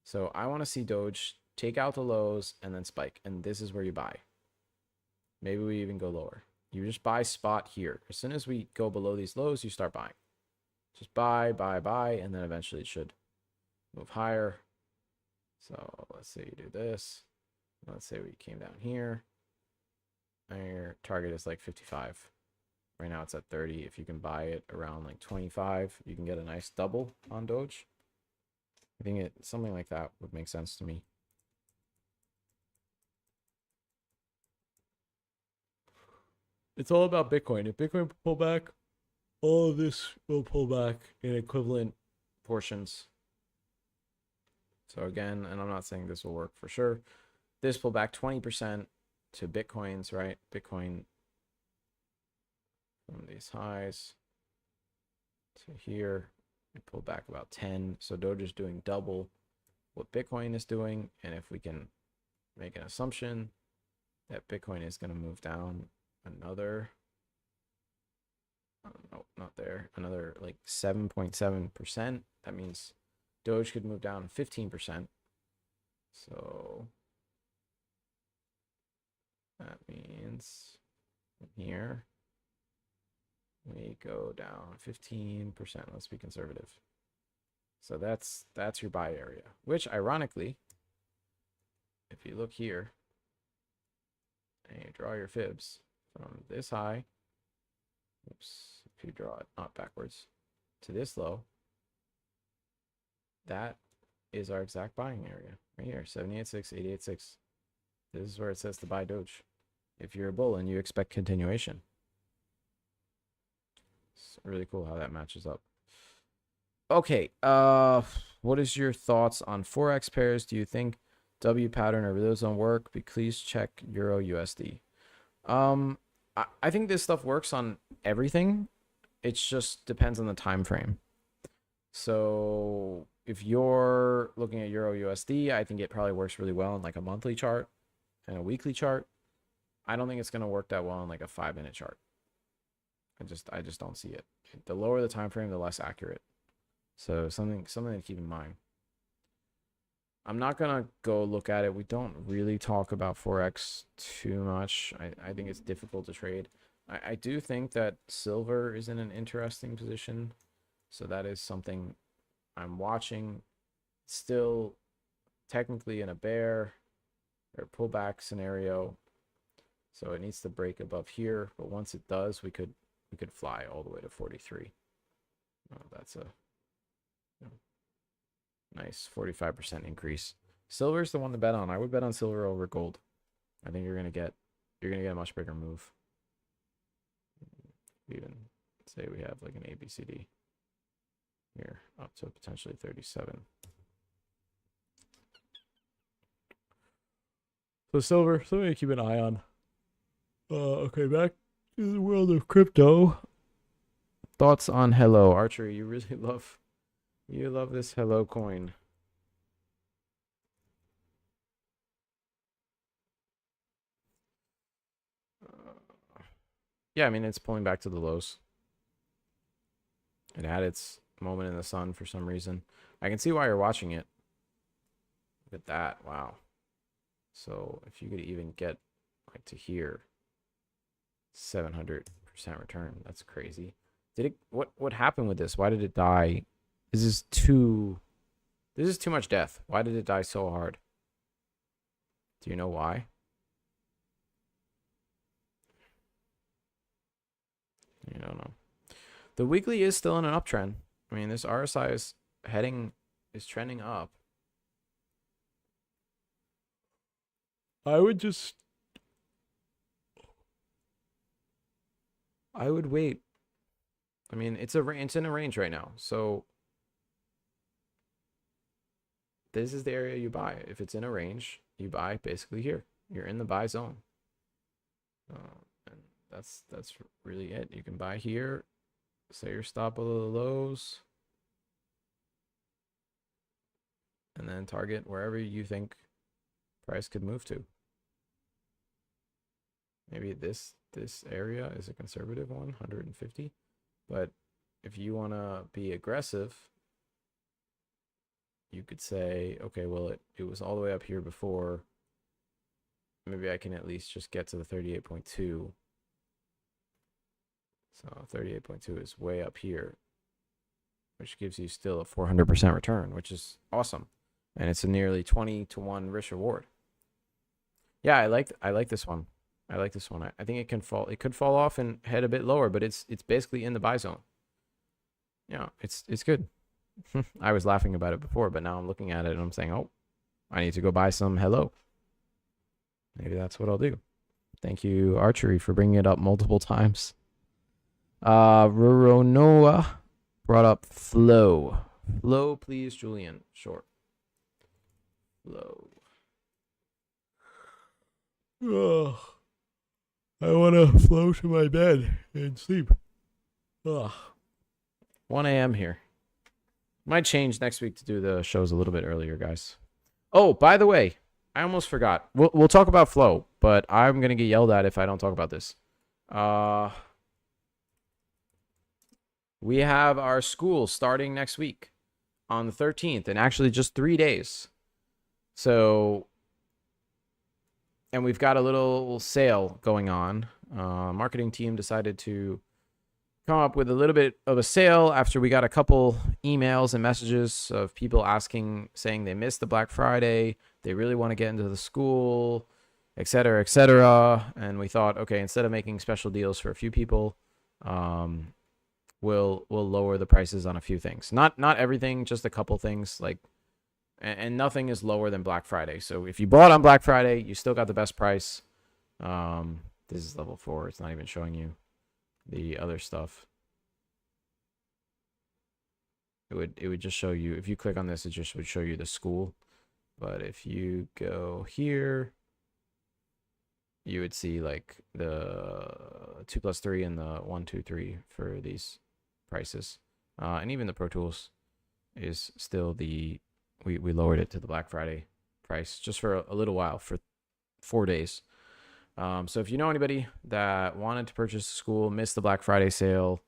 So I want to see Doge take out the lows and then spike, and this is where you buy. Maybe we even go lower. You just buy spot here. As soon as we go below these lows, you start buying. Just buy, and then eventually it should move higher. So let's say you do this. Let's say we came down here. And your target is like 55. Right now it's at 30. If you can buy it around like 25, you can get a nice double on Doge. I think something like that would make sense to me. It's all about Bitcoin. If Bitcoin pull back, all of this will pull back in equivalent portions. So again, and I'm not saying this will work for sure. This pull back 20% to Bitcoins, right? Bitcoin from these highs to here, it pulled back about 10. So Doge is doing double what Bitcoin is doing. And if we can make an assumption that Bitcoin is going to move down another, no, not there, another like 7.7%, that means Doge could move down 15%. So that means here we go down 15%. Let's be conservative. So that's your buy area, which ironically, if you look here and you draw your fibs from this high, oops, if you draw it not backwards, to this low, that is our exact buying area right here, 78.6, 88.6. This is where it says to buy Doge. If you're a bull and you expect continuation. It's really cool how that matches up. Okay, what is your thoughts on Forex pairs? Do you think W pattern or those don't work? Please check Euro USD. I think this stuff works on everything. It just depends on the time frame. So if you're looking at Euro USD, I think it probably works really well in like a monthly chart and a weekly chart. I don't think it's going to work that well in like a 5-minute chart. I just don't see it. The lower the time frame, the less accurate. So something to keep in mind. I'm not going to go look at it. We don't really talk about Forex too much. I think it's difficult to trade. I do think that silver is in an interesting position. So that is something I'm watching. Still technically in a bear or pullback scenario. So it needs to break above here. But once it does, we could fly all the way to 43. That's a nice 45% increase. Silver is the one to bet on. I would bet on silver over gold. I think you're gonna get a much bigger move. Even say we have like an ABCD here up to potentially 37. So silver, something to keep an eye on. Okay, back to the world of crypto. Thoughts on Hello Archery? You really love this Hello coin. Yeah, I mean, it's pulling back to the lows. It had its moment in the sun for some reason. I can see why you're watching it. Look at that. Wow. So if you could even get like to here, 700% return. That's crazy. Did it, what happened with this? Why did it die? This is too much death. Why did it die so hard? Do you know why? You don't know. The weekly is still in an uptrend. I mean, this RSI is trending up. I would wait. I mean, it's in a range right now. So this is the area you buy. If it's in a range, you buy basically here. You're in the buy zone. And that's really it. You can buy here. Set your stop below the lows. And then target wherever you think price could move to. Maybe this area is a conservative one, 150. But if you want to be aggressive, you could say, okay, well, it was all the way up here before. Maybe I can at least just get to the 38.2. So 38.2 is way up here, which gives you still a 400% return, which is awesome. And it's a nearly 20-to-1 risk reward. Yeah, I like this one. I like this one. I think it can fall. It could fall off and head a bit lower, but it's basically in the buy zone. Yeah, it's good. I was laughing about it before, but now I'm looking at it and I'm saying, oh, I need to go buy some Hello. Maybe that's what I'll do. Thank you, Archery, for bringing it up multiple times. Roronoa brought up flow. Flow, please, Julian. Short. Flow. Ugh. I want to flow to my bed and sleep. Ugh. 1 a.m. here. Might change next week to do the shows a little bit earlier, guys. Oh, by the way, I almost forgot. We'll talk about flow, but I'm going to get yelled at if I don't talk about this. We have our school starting next week on the 13th, and actually just 3 days. So, and we've got a little sale going on. Marketing team decided to come up with a little bit of a sale after we got a couple emails and messages of people asking, saying they missed the Black Friday, they really want to get into the school, et cetera, et cetera. And we thought, okay, instead of making special deals for a few people, we'll lower the prices on a few things. Not everything, just a couple things. Like, and nothing is lower than Black Friday. So if you bought on Black Friday, you still got the best price. This is level 4. It's not even showing you the other stuff. It would just show you, if you click on this, it just would show you the school. But if you go here, you would see like the 2+3 and the 1, 2, 3 for these prices. And even the Pro Tools is still we lowered it to the Black Friday price just for a little while, for 4 days. So if you know anybody that wanted to purchase a school, missed the Black Friday sale,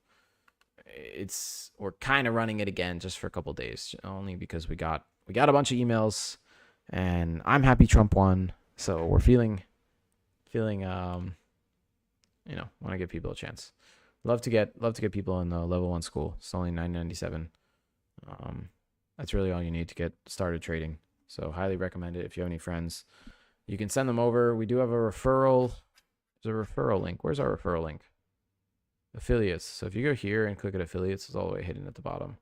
we're kind of running it again just for a couple days, only because we got a bunch of emails, and I'm happy Trump won, so we're feeling want to give people a chance. Love to get people in the level 1 school. It's only $9.97. That's really all you need to get started trading. So highly recommend it. If you have any friends, you can send them over. We do have a referral. There's a referral link. Where's our referral link? Affiliates. So if you go here and click at affiliates, it's all the way hidden at the bottom.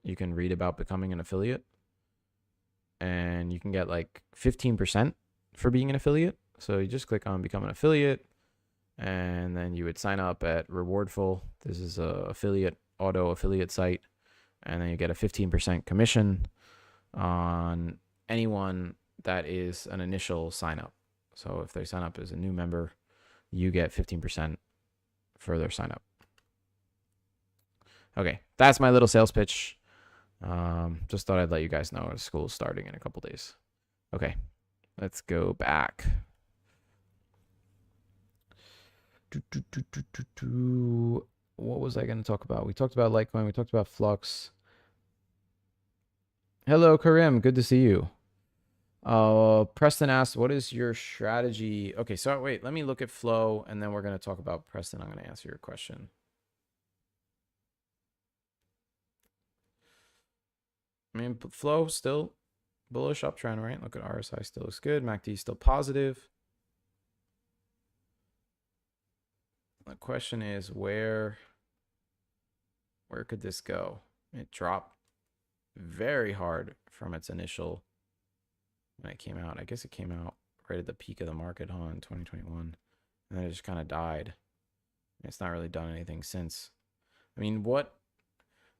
You can read about becoming an affiliate, and you can get like 15% for being an affiliate. So you just click on become an affiliate, and then you would sign up at Rewardful. This is a auto affiliate site, and then you get a 15% commission on anyone that is an initial sign up. So if they sign up as a new member, you get 15% for their sign up. Okay, that's my little sales pitch. Just thought I'd let you guys know school's starting in a couple days. Okay, let's go back. What was I going to talk about? We talked about Litecoin. We talked about Flux. Hello, Karim. Good to see you. Preston asked, what is your strategy? Okay, so wait, let me look at flow, and then we're going to talk about Preston. I'm going to answer your question. I mean, flow still bullish uptrend, right? Look at RSI, still looks good. MACD still positive. The question is, where could this go? It dropped very hard from its initial, when it came out. I guess it came out right at the peak of the market, in 2021. And then it just kind of died. It's not really done anything since. I mean,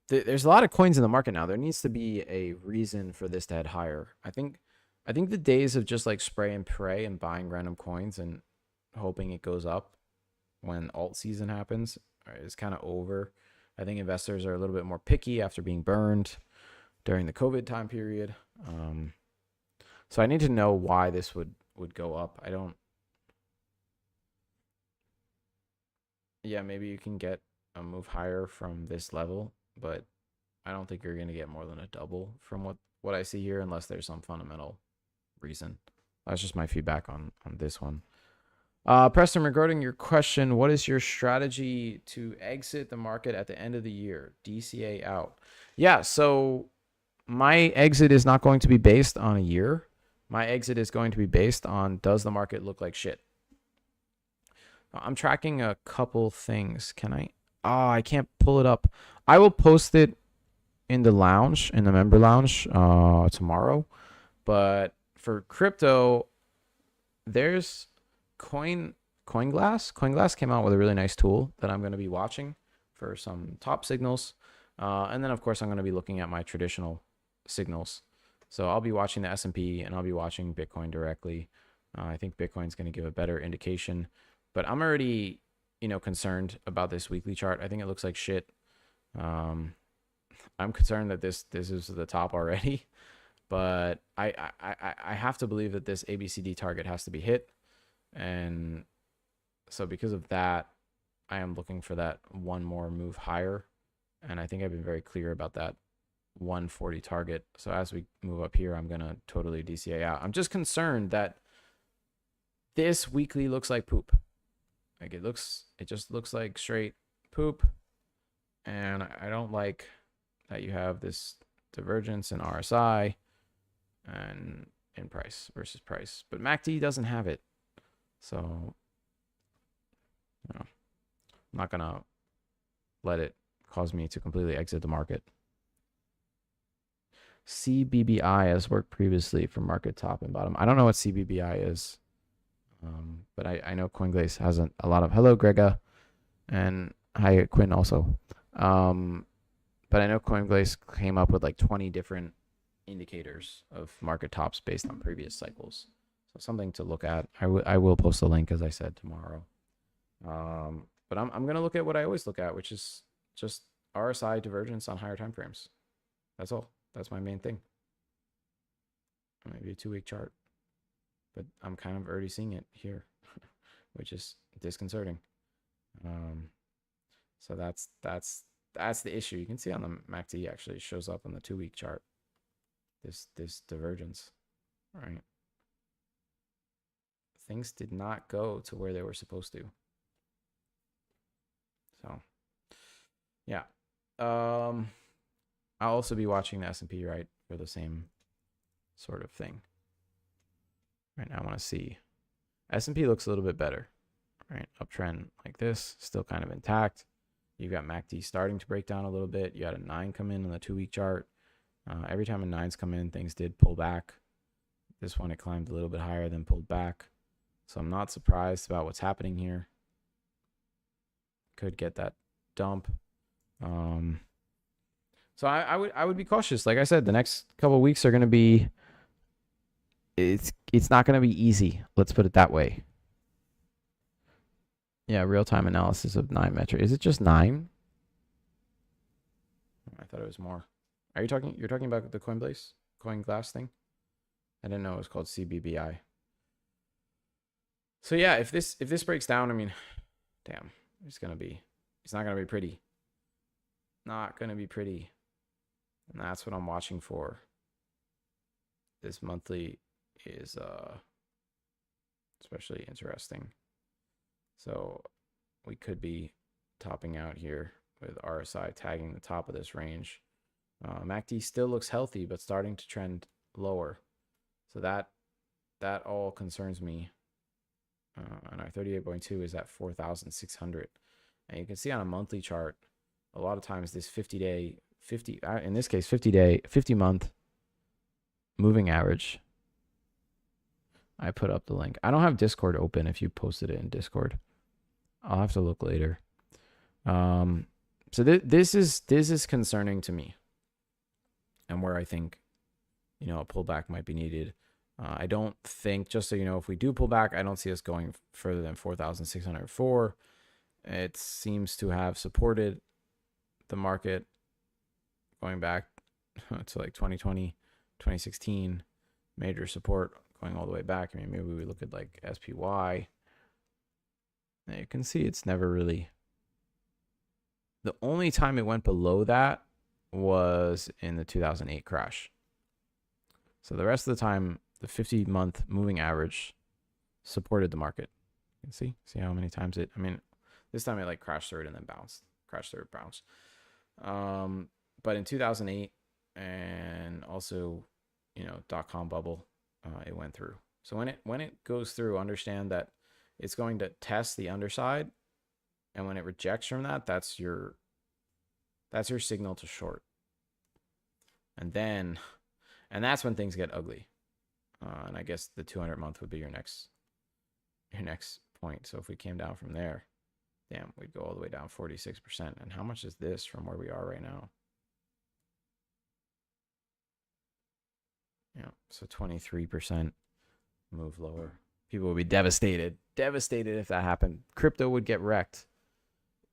there's a lot of coins in the market now. There needs to be a reason for this to head higher. I think the days of just like spray and pray and buying random coins and hoping it goes up when alt season happens is kind of over. I think investors are a little bit more picky after being burned during the COVID time period. So I need to know why this would go up. Yeah, maybe you can get a move higher from this level, but I don't think you're going to get more than a double from what I see here, unless there's some fundamental reason. That's just my feedback on this one. Preston, regarding your question, what is your strategy to exit the market at the end of the year? DCA out. Yeah, so my exit is not going to be based on a year. My exit is going to be based on, does the market look like shit? I'm tracking a couple things. Can I? Oh, I can't pull it up. I will post it in the lounge, in the member lounge, tomorrow. But for crypto, there's CoinGlass. CoinGlass came out with a really nice tool that I'm going to be watching for some top signals. And then, of course, I'm going to be looking at my traditional signals. So I'll be watching the S&P, and I'll be watching Bitcoin directly. I think Bitcoin's going to give a better indication. But I'm already, concerned about this weekly chart. I think it looks like shit. I'm concerned that this is the top already. But I have to believe that this ABCD target has to be hit. And so because of that, I am looking for that one more move higher. And I think I've been very clear about that 140 target. So as we move up here, I'm going to totally DCA out. I'm just concerned that this weekly looks like poop. Like it just looks like straight poop. And I don't like that you have this divergence in RSI and in price versus price. But MACD doesn't have it. So, I'm not going to let it cause me to completely exit the market. CBBI has worked previously for market top and bottom. I don't know what CBBI is, but I know CoinGlace has a lot of. Hello, Grega, and hi, Quinn also. But I know CoinGlace came up with like 20 different indicators of market tops based on previous cycles. So something to look at. I will post a link, as I said, tomorrow. But I'm going to look at what I always look at, which is just RSI divergence on higher time frames. That's all. That's my main thing. Maybe a 2-week chart. But I'm kind of already seeing it here, which is disconcerting. So that's the issue. You can see on the MACD actually shows up on the 2-week chart. This divergence, right? Things did not go to where they were supposed to. So, yeah. I'll also be watching the S&P, right, for the same sort of thing. Right now, I want to see. S&P looks a little bit better, right? Uptrend like this, still kind of intact. You've got MACD starting to break down a little bit. You had a 9 come in on the 2-week chart. Every time a 9's come in, things did pull back. This one, it climbed a little bit higher, then pulled back. So I'm not surprised about what's happening here. Could get that dump. So I would be cautious. Like I said, the next couple of weeks are going to be. It's not going to be easy. Let's put it that way. Yeah, real-time analysis of 9 metric. Is it just 9? I thought it was more. Are you talking? You're talking about the CoinGlass thing? I didn't know it was called CBBI. So yeah, if this breaks down, I mean, damn, it's not gonna be pretty. Not gonna be pretty. And that's what I'm watching for. This monthly is especially interesting. So we could be topping out here with RSI tagging the top of this range. MACD still looks healthy, but starting to trend lower. So that all concerns me. And our 38.2 is at 4,600. And you can see on a monthly chart, a lot of times this 50-month moving average. I put up the link. I don't have Discord open if you posted it in Discord. I'll have to look later. So this is concerning to me, and where I think, a pullback might be needed. I don't think, just so you know, if we do pull back, I don't see us going further than 4,604. It seems to have supported the market going back to like 2020, 2016, major support going all the way back. I mean, maybe we look at like SPY. Now you can see it's never really. The only time it went below that was in the 2008 crash. So the rest of the time, the 50-month moving average supported the market. You can see how many times I mean, this time it like crashed through it and then bounced. Crashed through it, bounced. But in 2008 and also, .com bubble, it went through. So when it goes through, understand that it's going to test the underside, and when it rejects from that, that's your signal to short. And that's when things get ugly. And I guess the 200-month would be your next point. So if we came down from there, damn, we'd go all the way down 46%. And how much is this from where we are right now? Yeah, so 23% move lower. People would be devastated if that happened. Crypto would get wrecked.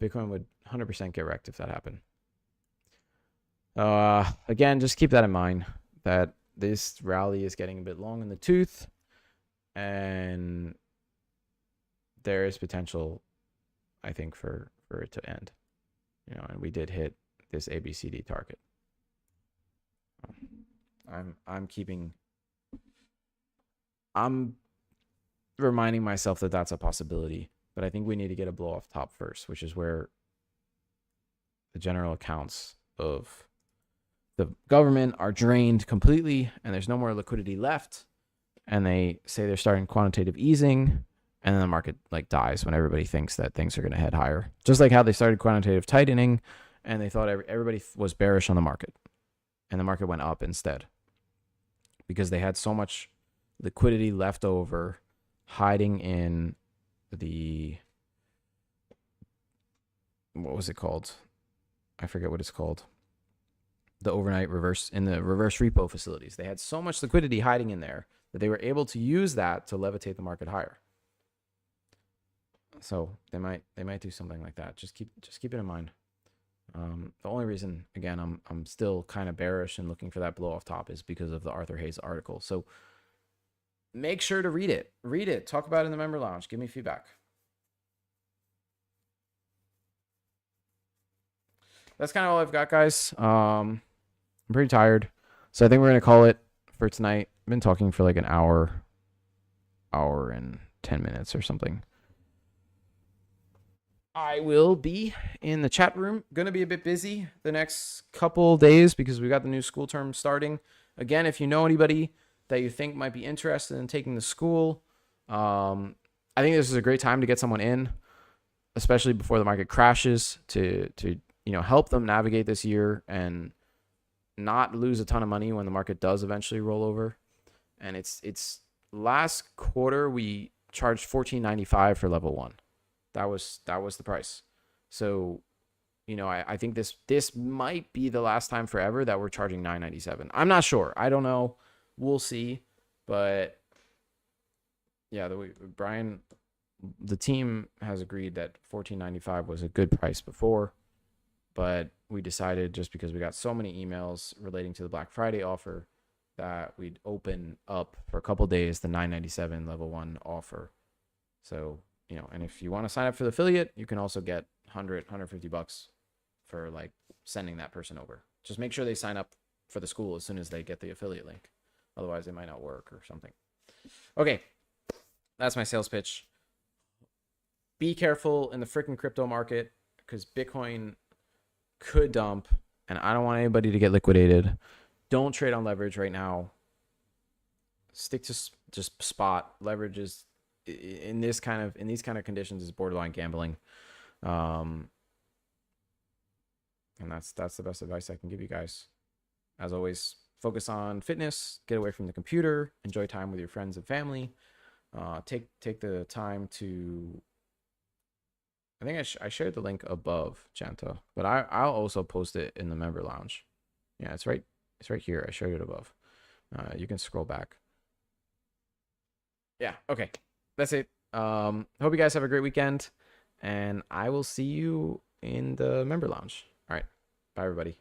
Bitcoin would 100% get wrecked if that happened. Again, just keep that in mind, that this rally is getting a bit long in the tooth, and there is potential, I think, for it to end. And we did hit this ABCD target. I'm reminding myself that that's a possibility But I think we need to get a blow off top first, which is where the general accounts of the government are drained completely and there's no more liquidity left. And they say they're starting quantitative easing, and then the market like dies when everybody thinks that things are going to head higher. Just like how they started quantitative tightening and they thought everybody was bearish on the market, and the market went up instead because they had so much liquidity left over hiding in the, what was it called? I forget what it's called. The overnight reverse, in the reverse repo facilities. They had so much liquidity hiding in there that they were able to use that to levitate the market higher. So they might do something like that. Just keep it in mind. The only reason, again, I'm still kind of bearish and looking for that blow off top is because of the Arthur Hayes article. So make sure to read it. Read it. Talk about it in the member lounge. Give me feedback. That's kind of all I've got, guys. I'm pretty tired, so I think we're gonna call it for tonight. I've been talking for like an hour and 10 minutes or something. I will be in the chat room. Going to be a bit busy the next couple days because we got the new school term starting. Again, if you know anybody that you think might be interested in taking the school, I think this is a great time to get someone in, especially before the market crashes, to help them navigate this year and not lose a ton of money when the market does eventually roll over. And it's last quarter we charged $14.95 for level 1. That was the price. So, I think this might be the last time forever that we're charging $9.97. I'm not sure. I don't know. We'll see. But yeah, Brian, the team has agreed that $14.95 was a good price before, but we decided, just because we got so many emails relating to the Black Friday offer, that we'd open up for a couple days the $9.97 level 1 offer. So, and if you want to sign up for the affiliate, you can also get $150 for like sending that person over. Just make sure they sign up for the school as soon as they get the affiliate link. Otherwise, it might not work or something. Okay, that's my sales pitch. Be careful in the freaking crypto market because Bitcoin could dump, and I don't want anybody to get liquidated. Don't trade on leverage right now. Stick to just spot. Leverage is in these kind of conditions is borderline gambling. And that's the best advice I can give you guys. As always, focus on fitness, get away from the computer, enjoy time with your friends and family. Take the time to, I think I shared the link above, Janta, but I'll also post it in the member lounge. Yeah, it's right here. I shared it above. You can scroll back. Yeah, okay. That's it. Hope you guys have a great weekend, and I will see you in the member lounge. All right. Bye, everybody.